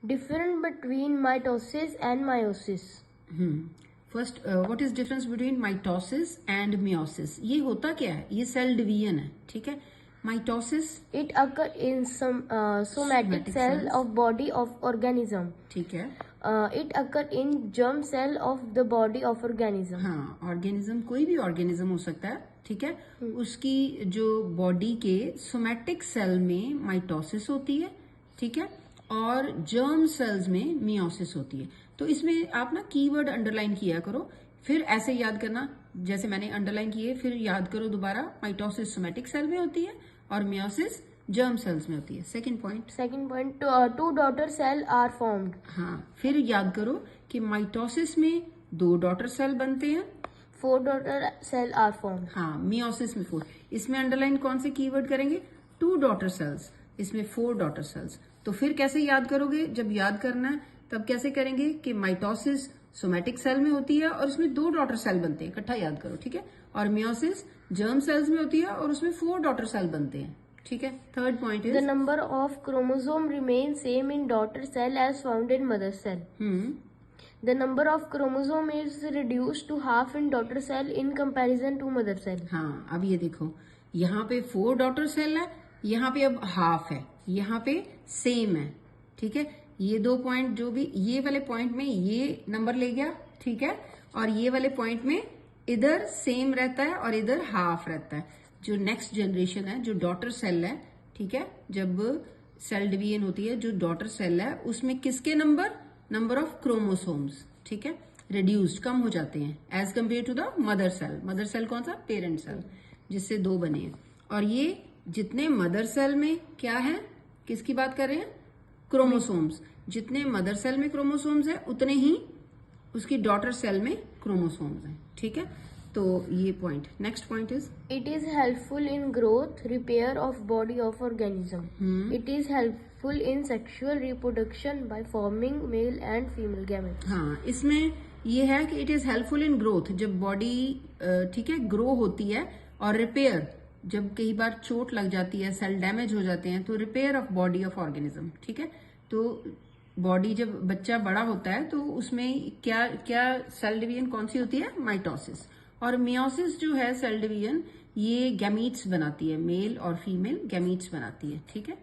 Different between mitosis and meiosis. First, what is difference between mitosis and meiosis? ये होता क्या है? ये सेल डिवीजन है, ठीक है। Mitosis It occur in some somatic cell cells. of body of organism. ठीक है। It occur in germ cell of the body of organism. हाँ, ऑर्गेनिज्म कोई भी ऑर्गेनिज्म हो सकता है, ठीक है। उसकी जो बॉडी के सोमैटिक सेल में माइटोसिस होती है, ठीक है, और जर्म सेल्स में मियोसिस होती है। तो इसमें आप ना कीवर्ड अंडरलाइन किया करो, फिर ऐसे याद करना जैसे मैंने अंडरलाइन किए, फिर याद करो दोबारा। माइटोसिस सोमैटिक सेल में होती है और मियोसिस जर्म सेल्स में होती है। Second point, two daughter cell are formed. हाँ, फिर याद करो कि माइटोसिस में 2 डॉटर सेल बनते हैं, 4 daughter cell are formed. हाँ, मियोसिस में 4। इसमें अंडरलाइन कौन से कीवर्ड करेंगे? 2 डॉटर सेल्स, इसमें 4 डॉटर सेल्स। तो फिर कैसे याद करोगे? जब याद करना है तब कैसे करेंगे कि माइटोसिस सोमैटिक सेल में होती है और उसमें 2 डॉटर सेल बनते हैं, इकट्ठा याद करो, ठीक है। और मियोसिस जर्म सेल्स में होती है और उसमें 4 डॉटर सेल बनते हैं, ठीक है। Third point The is number of chromosome remains same in daughter cell as found in mother cell. The number of chromosome is reduced to half in daughter cell in comparison to mother cell. हाँ, अब ये देखो, यहाँ पे 4 daughter cell है, यहाँ पे अब हाफ है, यहाँ पे सेम है, ठीक है। ये 2 पॉइंट जो भी, ये वाले पॉइंट में ये नंबर ले गया, ठीक है, और ये वाले पॉइंट में इधर सेम रहता है और इधर हाफ रहता है। जो नेक्स्ट जनरेशन है, जो डॉटर सेल है, ठीक है, जब सेल डिवीजन होती है, जो डॉटर सेल है उसमें किसके नंबर ऑफ क्रोमोसोम्स, ठीक है, रिड्यूस्ड, कम हो जाते हैं as compare to the mother cell. Mother cell कौन सा? पेरेंट सेल, जिससे 2 बने हैं। और ये जितने मदर सेल में क्या है, किसकी बात कर रहे हैं? क्रोमोसोम्स। जितने मदर सेल में क्रोमोसोम्स है उतने ही उसकी डॉटर सेल में क्रोमोसोम्स हैं, ठीक है। तो ये point, next point is It is helpful in growth, repair of body of organism. It is helpful in sexual reproduction by forming male and female gametes. हाँ, इसमें ये है कि it is helpful in growth, जब body, ठीक है, grow होती है, और रिपेयर, जब कई बार चोट लग जाती है, सेल डैमेज हो जाते हैं, तो repair of body of organism, ठीक है। तो बॉडी, जब बच्चा बड़ा होता है तो उसमें क्या क्या सेल डिवीजन कौन सी होती है? माइटोसिस। और मियोसिस जो है सेल डिवीजन, ये गैमीट्स बनाती है, मेल और फीमेल गैमीट्स बनाती है, ठीक है।